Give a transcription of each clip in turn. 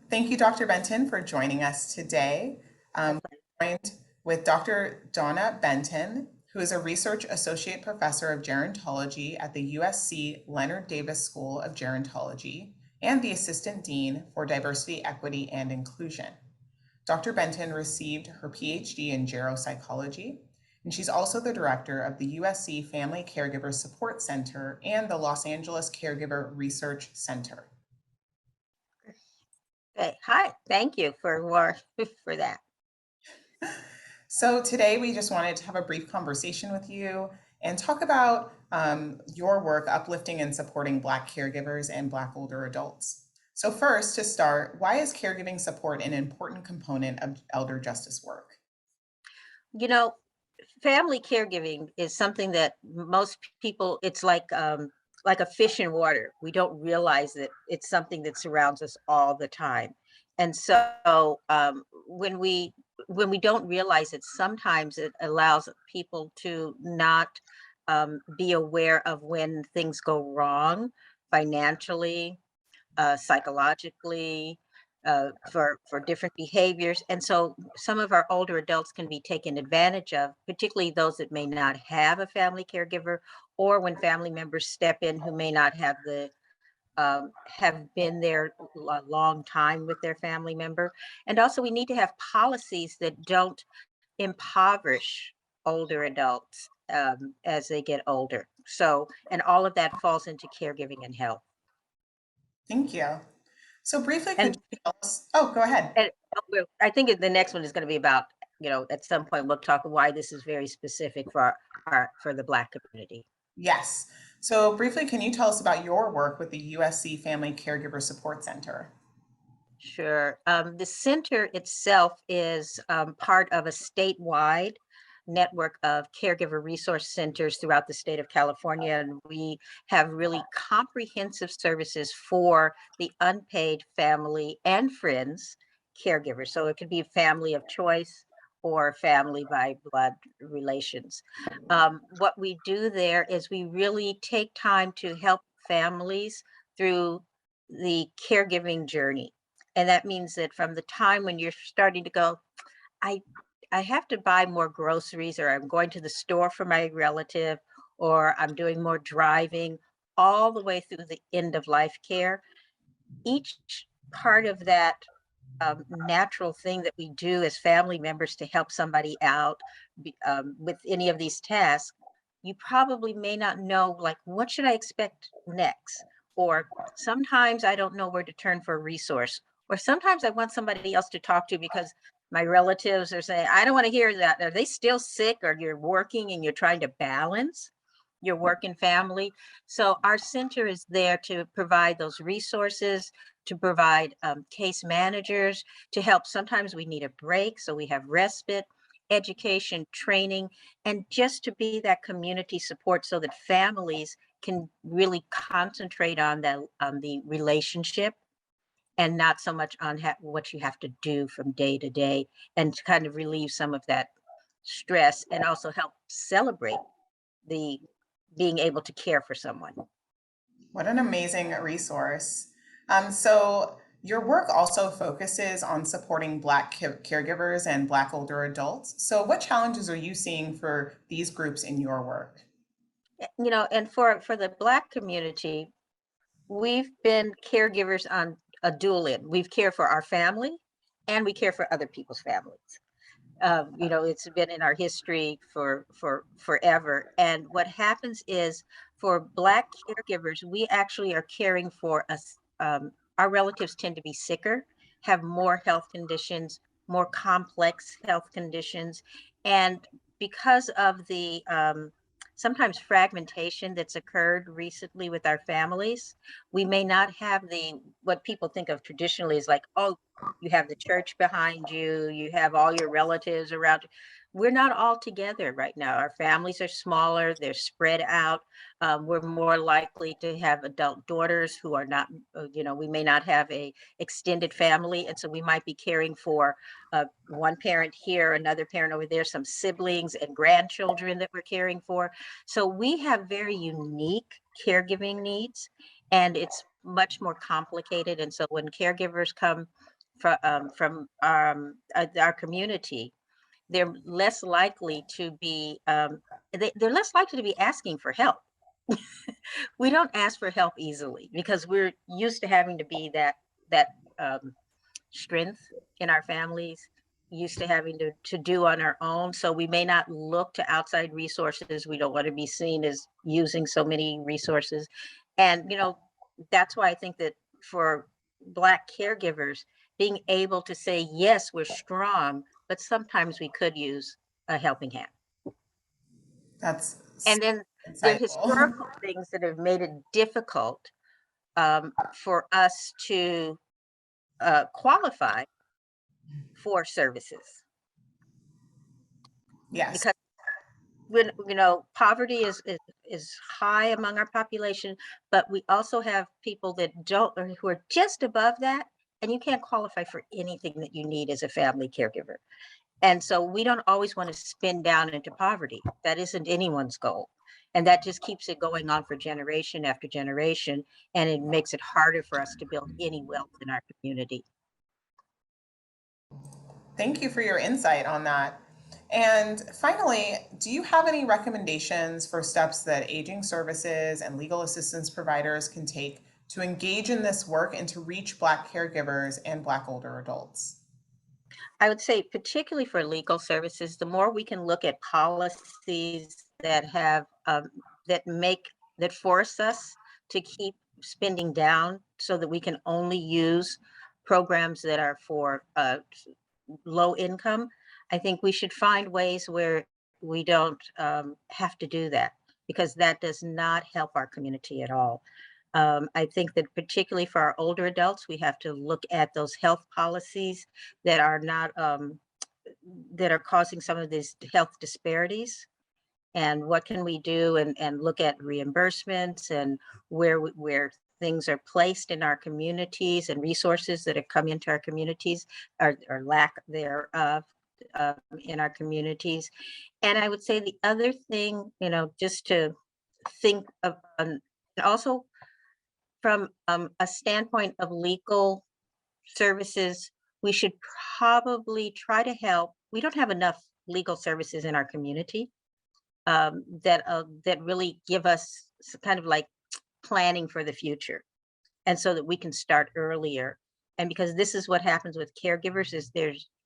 Thank you, Dr. Benton, for joining us today. My We're joined with Dr. Donna Benton, who is a Research Associate Professor of Gerontology at the USC Leonard Davis School of Gerontology and the Assistant Dean for Diversity, Equity, and Inclusion. Dr. Benton received her PhD in geropsychology, and she's also the director of the USC Family Caregiver Support Center and the Los Angeles Caregiver Research Center. Okay. Hi, thank you for more for that. So today we just wanted to have a brief conversation with you and talk about your work uplifting and supporting Black caregivers and Black older adults. So first, to start, why is caregiving support an important component of elder justice work? You know, family caregiving is something that most people, it's like a fish in water. We don't realize that it's something that surrounds us all the time. And so when we don't realize it, sometimes it allows people to not be aware of when things go wrong financially, psychologically, for different behaviors. And so some of our older adults can be taken advantage of, particularly those that may not have a family caregiver, or when family members step in who may not have been there a long time with their family member. And also, we need to have policies that don't impoverish older adults as they get older. So, and all of that falls into caregiving and health. Thank you. So briefly, could And you tell us, oh, go ahead. I think the next one is going to be about, at some point we'll talk why this is very specific for for the Black community. Yes. So briefly, can you tell us about your work with the USC Family Caregiver Support Center? Sure. The center itself is part of a statewide network of caregiver resource centers throughout the state of California. And we have really comprehensive services for the unpaid family and friends caregivers. So it could be family of choice or family by blood relations. What we do there is we really take time to help families through the caregiving journey. And that means that from the time when you're starting to go, I I have to buy more groceries, or I'm going to the store for my relative, or I'm doing more driving, all the way through the end of life care. Each part of that natural thing that we do as family members to help somebody out with any of these tasks, you probably may not know, like, what should I expect next? Or sometimes I don't know where to turn for a resource. Or sometimes I want somebody else to talk to because my relatives are saying, I don't want to hear that. Are they still sick? Or you're working and you're trying to balance your work and family. So our center is there to provide those resources, to provide case managers, to help. Sometimes we need a break, so we have respite, education, training, and just to be that community support so that families can really concentrate on the relationship and not so much on what you have to do from day to day, and to kind of relieve some of that stress and also help celebrate the being able to care for someone. What an amazing resource. So your work also focuses on supporting Black caregivers and Black older adults. So what challenges are you seeing for these groups in your work? And for the Black community, we've been caregivers on a dual end. We've cared for our family and we care for other people's families. It's been in our history for forever. And what happens is, for Black caregivers, we actually are caring for us. Our relatives tend to be sicker, have more health conditions, more complex health conditions, and because of the sometimes fragmentation that's occurred recently with our families, we may not have the what people think of traditionally as like, oh, you have the church behind you, you have all your relatives around you. We're not all together right now. Our families are smaller, they're spread out. We're more likely to have adult daughters who are not, we may not have a extended family. And so we might be caring for one parent here, another parent over there, some siblings and grandchildren that we're caring for. So we have very unique caregiving needs, and it's much more complicated. And so when caregivers come from our community, they're less likely to be they're less likely to be asking for help. We don't ask for help easily because we're used to having to be that um, strength in our families, used to having to do on our own. So we may not look to outside resources. We don't want to be seen as using so many resources. And, that's why I think that for Black caregivers, being able to say, yes, we're strong, but sometimes we could use a helping hand. That's And then there are insightful. historical things that have made it difficult for us to qualify for services Yes. because when poverty is high among our population, but we also have people that don't or who are just above that, and you can't qualify for anything that you need as a family caregiver. And so we don't always want to spin down into poverty. That isn't anyone's goal. And that just keeps it going on for generation after generation, and it makes it harder for us to build any wealth in our community. Thank you for your insight on that. And finally, do you have any recommendations for steps that aging services and legal assistance providers can take to engage in this work and to reach Black caregivers and Black older adults? I would say, particularly for legal services, the more we can look at policies that have that force us to keep spending down so that we can only use programs that are for low income. I think we should find ways where we don't have to do that because that does not help our community at all. I think that particularly for our older adults, we have to look at those health policies that are not that are causing some of these health disparities. And what can we do and look at reimbursements and where things are placed in our communities and resources that have come into our communities or lack thereof in our communities. And I would say the other thing, just to think of, and also from a standpoint of legal services, we should probably try to help. We don't have enough legal services in our community that really give us kind of like planning for the future, and so that we can start earlier. And because this is what happens with caregivers is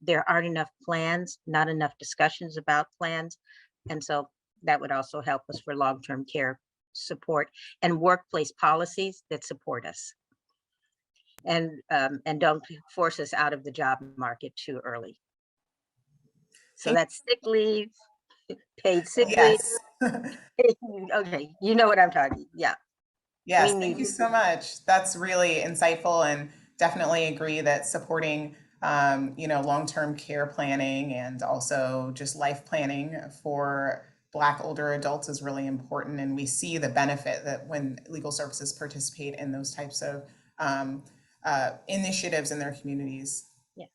there aren't enough plans, not enough discussions about plans, and so that would also help us for long-term care support and workplace policies that support us and don't force us out of the job market too early. So Thank that's sick leave, paid sick leave. Yes. Okay, you know what I'm talking. Yeah, we Yes, thank need you it. so much. That's really insightful and definitely agree that supporting long-term care planning and also just life planning for Black older adults is really important. And we see the benefit that when legal services participate in those types of initiatives in their communities. Yeah.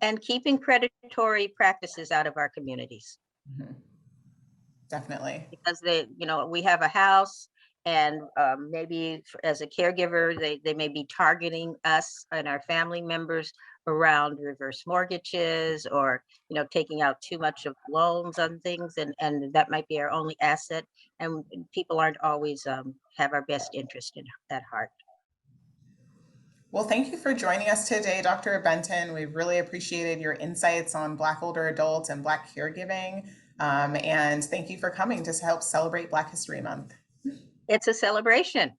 And keeping predatory practices out of our communities Mhm. Definitely. because we have a house and maybe as a caregiver, they may be targeting us and our family members around reverse mortgages or, taking out too much of loans on things. And that might be our only asset. And people aren't always have our best interest at heart. Well, thank you for joining us today, Dr. Benton. We really appreciated your insights on Black older adults and Black caregiving. And thank you for coming to help celebrate Black History Month. It's a celebration.